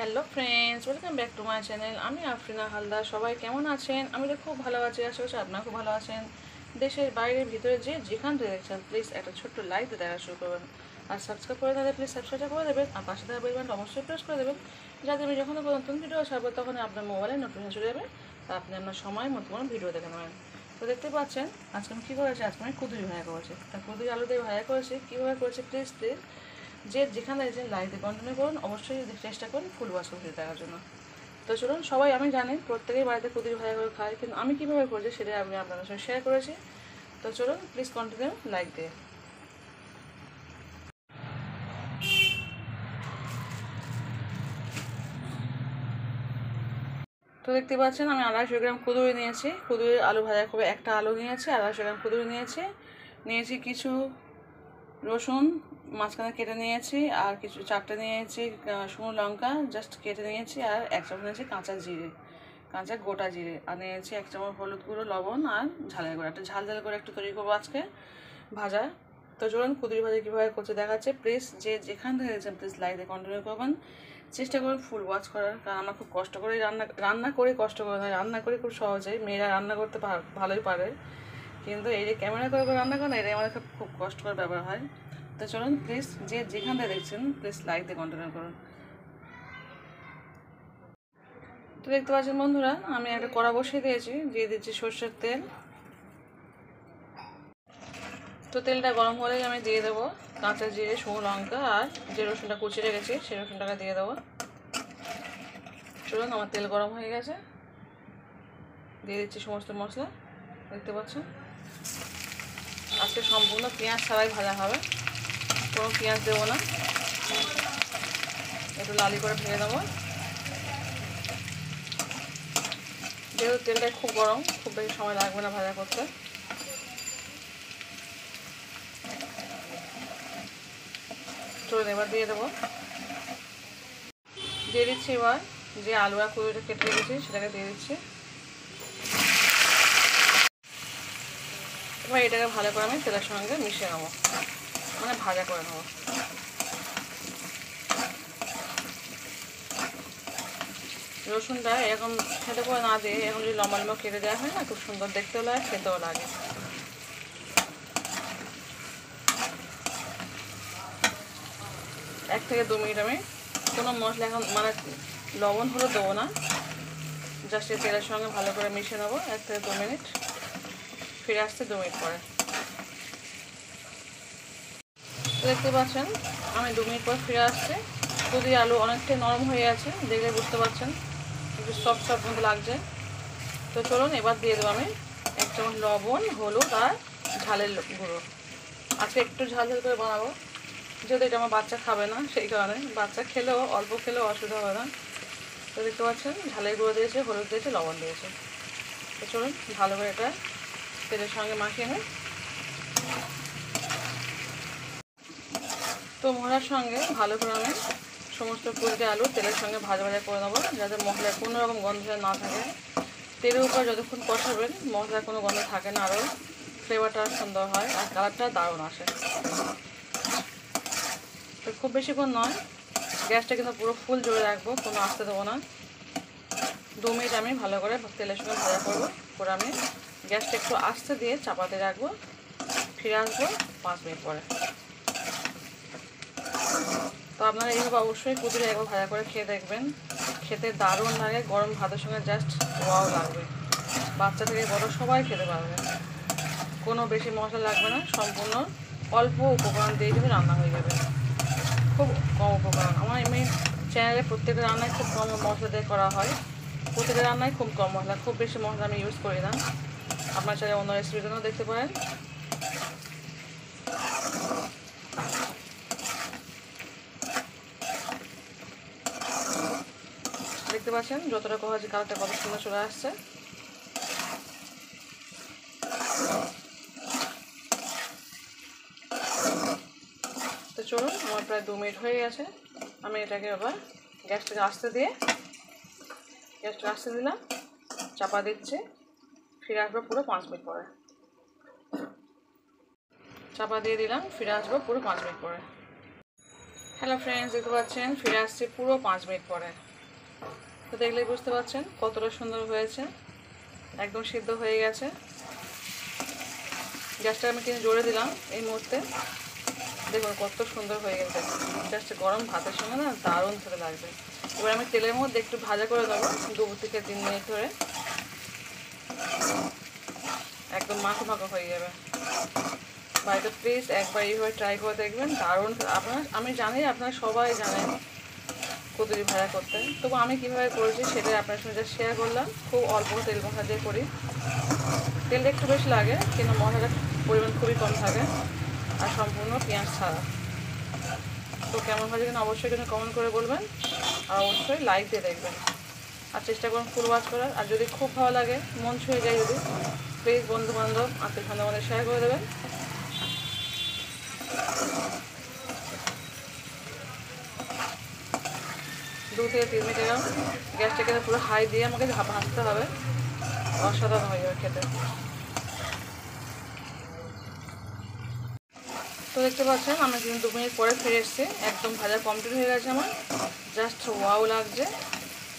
Hello friends, welcome back to my channel. আমি আফরিনা হালদার। সবাই কেমন আছেন? আমি তো খুব ভালো আছি, আশা করছি আপনারা খুব ভালো আছেন। দেশের বাইরের ভিতরে যেখান থেকে দেখছেন প্লিজ একটা ছোট্ট লাইক দিয়ে দেখা শুরু করবেন। আর সাবস্ক্রাইব করে তাহলে প্লিজ সাবস্ক্রাইব করে দেবেন। আর পাশে থাকা বেল বাটনটা অবশ্যই প্রেস করে দেবেন, যাতে আমি যখন নতুন ভিডিও ছাড়বো তখন আপনার মোবাইলে নোটিফিকেশন চলে যাবে, তা আপনি আপনার সময় মতো কোনো ভিডিও দেখে নেবেন। তো দেখতে পাচ্ছেন আজকে আমি কী করেছি। আজকে আমি কুদুরি ভাজা করেছি। তা কুদুরি আলু দিয়ে ভাজা করেছি। কীভাবে করেছি প্লিজ যেখানে দেখছেন লাইভে কন্টিনিউ করুন, অবশ্যই চেষ্টা করুন ফুল ওয়াশ করে দেখার জন্য। তো চলুন, সবাই আমি জানি প্রত্যেকেই বাড়িতে কুদুরি ভাজা করে খায়, কিন্তু আমি কীভাবে করছি সেটাই আমি আপনাদের সঙ্গে শেয়ার করেছি। তো চলুন প্লিজ কন্টিনিউ লাইক দিয়ে। তো দেখতে পাচ্ছেন আমি 250 গ্রাম কুদুরি নিয়েছি। কুদুরি আলু ভাজা করে একটা আলু নিয়েছি, 250 গ্রাম কুদুরি নিয়েছি কিছু রসুন মাঝখানে কেটে নিয়েছি, আর কিছু 4টে নিয়েছি শুকনো লঙ্কা জাস্ট কেটে নিয়েছি, আর 1 চামচ নিয়েছি কাঁচা গোটা জিরে, আর নিয়েছি 1 চামচ হলুদ গুঁড়ো, লবণ আর ঝালের গুঁড়ো। একটা ঝাল করে একটু তৈরি করবো আজকে ভাজা। তো চলুন কুদুরি ভাজা কীভাবে করতে দেখাচ্ছে। প্লিজ যেখান থেকে দেখছেন প্লিজ লাইভে কন্টিনিউ করবেন, চেষ্টা করুন ফুল ওয়াচ করার, কারণ আমরা খুব কষ্ট করে রান্না করে কষ্ট করে না, রান্না করে খুব সহজেই। মেয়েরা রান্না করতে ভালোই পারে, কিন্তু এই যে ক্যামেরা করে রান্না করে না, এটাই আমাদের খুব কষ্টকর ব্যাপার হয়। তো চলুন প্লিজ যেখান থেকে দেখছেন প্লিজ লাইক দিয়ে কন্টিনিউ করুন। তো দেখতে পাচ্ছেন বন্ধুরা, আমি একটা কড়া বসিয়ে দিয়েছি, দিয়ে দিচ্ছি সর্ষের তেল। তো তেলটা গরম হলেই আমি দিয়ে দেবো কাঁচা জিরে, শুকনো লঙ্কা, আর যে রসুনটা কুচিয়ে রেখেছি সেই রসুনটাকে দিয়ে দেবো। চলুন, আমার তেল গরম হয়ে গেছে, দিয়ে দিচ্ছি সমস্ত মশলা। দেখতে পাচ্ছেন আজকে সম্পূর্ণ পেঁয়াজ ছাড়াই ভাজা হবে, কোনো পেঁয়াজ দেবো না, একটু লালি করে ভেজে দেবো। যেহেতু তেলটা খুব গরম, খুব বেশি সময় লাগবে না ভাজা করতে। চলুন এবার দিয়ে দিচ্ছি এবার যে আলু আর কুদুরিটা কেটে রেখেছি সেটাকে দিয়ে দিচ্ছি। এবার এটাকে ভালো করে আমি তেলের সঙ্গে মিশিয়ে নেবো, মানে ভাজা করে নেবো। রসুনটা এরকম খেতে করে না দিয়ে এখন যদি লম্বা লম্বা কেটে দেওয়া হয় না, খুব সুন্দর দেখতেও লাগে, খেতেও লাগে। 1 থেকে 2 মিনিট আমি কোনো মশলা এখন মানে লবণ হলে দেবো না, জাস্ট এই তেলের সঙ্গে ভালো করে মিশিয়ে নেবো 1 থেকে 2 মিনিট। ফিরে আসছে 2 মিনিট পরে। দেখতে পাচ্ছেন আমি 2 মিনিট পর ফিরে আসছে। কুদুরি আলু অনেকটাই নরম হয়ে আছে, দেখলে বুঝতে পারছেন, একটু সফট মতো লাগছে। তো চলুন এবার দিয়ে দেবো আমি 1 চামচ লবণ, হলুদ আর ঝালের গুঁড়ো। আজকে একটু ঝাল করে বানাবো, যেহেতু এটা আমার বাচ্চা খাবে না, সেই কারণে। বাচ্চা খেলেও অল্প খেলেও অসুবিধা হবে না। তো দেখতে পাচ্ছেন ঝালের গুঁড়ো দিয়েছে, হলুদ দিয়েছে, লবণ দিয়েছে। তো চলুন ভালো করে এটা তেলের সঙ্গে মাখিয়ে নিই। তো মশলার সঙ্গে ভালো করে আমি সমস্ত কুদরি আলু তেলের সঙ্গে ভাজা করে নেবো, যাতে মশলার কোনো রকম গন্ধ না থাকে। তেলের উপর যতক্ষণ কষাবেন মশলার কোনো গন্ধ থাকে না, আরও ফ্লেভারটা সুন্দর হয় আর কালারটা দারুণ আসে। তো খুব বেশিক্ষণ নয়, গ্যাসটা কিন্তু পুরো ফুল জোরে রাখবো, কোনো আস্তে দেবো না। 2 মিনিট আমি ভালো করে তেলের সঙ্গে ভাজা করবো, করে আমি গ্যাসটা একটু আস্তে দিয়ে চাপাতে রাখবো। ফিরে আসবো 5 মিনিট পরে। তো আপনারা এইভাবে অবশ্যই কুদুরি একবার ভাজা করে খেয়ে দেখবেন, খেতে দারুণ লাগে। গরম ভাতের সঙ্গে জাস্ট ওয়াও লাগবে, বাচ্চা থেকে বড় সবাই খেতে পারবে। কোনো বেশি মশলা লাগবে না, সম্পূর্ণ অল্প উপকরণ দিয়ে কিন্তু রান্না হয়ে যাবে, খুব কম উপকরণ। আমার এমনি চ্যানেলে প্রত্যেকের রান্নায় খুব কম মশলা দিয়ে করা হয়, প্রত্যেকের রান্নায় খুব কম মশলা, খুব বেশি মশলা আমি ইউজ করি না। আপনার চাইলে অন্য রেসিপির জন্য দেখতে পারেন। দেখতে পাচ্ছেন যতটা করা হচ্ছে কালারটা কত সুন্দর চলে আসছে। তো চলুন আমার প্রায় 2 মিনিট হয়ে গেছে, আমি এটাকে আবার গ্যাসটাকে আস্তে দিলাম, চাপা দিচ্ছি। ফিরে আসবো পুরো 5 মিনিট পরে। চাপা দিয়ে দিলাম, ফিরে আসবো পুরো 5 মিনিট পরে। হ্যালো ফ্রেন্ডস, দেখতে পাচ্ছেন ফিরে আসছি পুরো 5 মিনিট পরে। তো দেখলেই বুঝতে পারছেন কতটা সুন্দর হয়েছে, একদম সিদ্ধ হয়ে গেছে। গ্যাসটা আমি কিন্তু জোরে দিলাম এই মুহূর্তে। দেখুন কত সুন্দর হয়ে গেছে, জাস্ট গরম ভাতের সঙ্গে না দারুণ খেতে লাগবে। এবার আমি তেলের মধ্যে একটু ভাজা করে দেবো 2 থেকে 3 মিনিট ধরে, একদম মাখো মাখো হয়ে যাবে। বাড়িতে প্লিজ একবার এইভাবে ট্রাই করে দেখবেন, দারুণ। আমি জানি আপনারা সবাই জানেন কুঁদরি ভাজা করতে, তবু আমি কীভাবে করেছি সেটাই আপনার সঙ্গে যা শেয়ার করলাম। খুব অল্প তেল মশলা দিয়ে করি, তেলটা একটু বেশি লাগে কিন্তু মশলার পরিমাণ খুবই কম থাকে, আর সম্পূর্ণ পেঁয়াজ ছাড়া। তো কেমন হয়েছে কিনা অবশ্যই কিন্তু কমেন্ট করে বলবেন, আর অবশ্যই লাইক দিয়ে দেখবেন, আর চেষ্টা করুন ফুল ওয়াচ করার। আর যদি খুব ভালো লাগে, মন ছুঁয়ে যায় যদি, প্লিজ বন্ধুবান্ধব আত্মীয় স্বজনদের শেয়ার করে দেবেন। দু থেকে 3 মিনিট এরকম গ্যাসটাকে পুরো হাই দিয়ে আমাকে ভাজতে হবে, অসাধারণ হয়ে যাবে খেতে। তো দেখতে পাচ্ছেন আমি কিন্তু 2 মিনিট পরে ফিরে এসেছি, একদম ভাজা কমপ্লিট হয়ে গেছে আমার, জাস্ট ওয়াও লাগছে,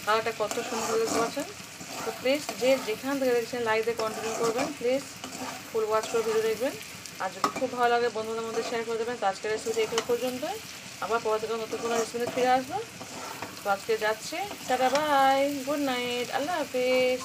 কালারটা কত সুন্দর দেখতে পাচ্ছেন। তো প্লিজ যে যেখান থেকে দেখছেন লাইক দিয়ে কন্টিনিউ করবেন, প্লিজ ফুল ওয়াচ করে ভিডিও দেখবেন। আর যদি খুব ভালো লাগে বন্ধুদের মধ্যে শেয়ার করে দেবেন। তো আজকের রেসিপি এখানে পর্যন্ত, আবার পরে থেকে নতুন কোনো রেসিপিতে ফিরে আসবো। তো আজকে যাচ্ছি, টাটা বাই, গুড নাইট, আল্লাহ হাফিজ।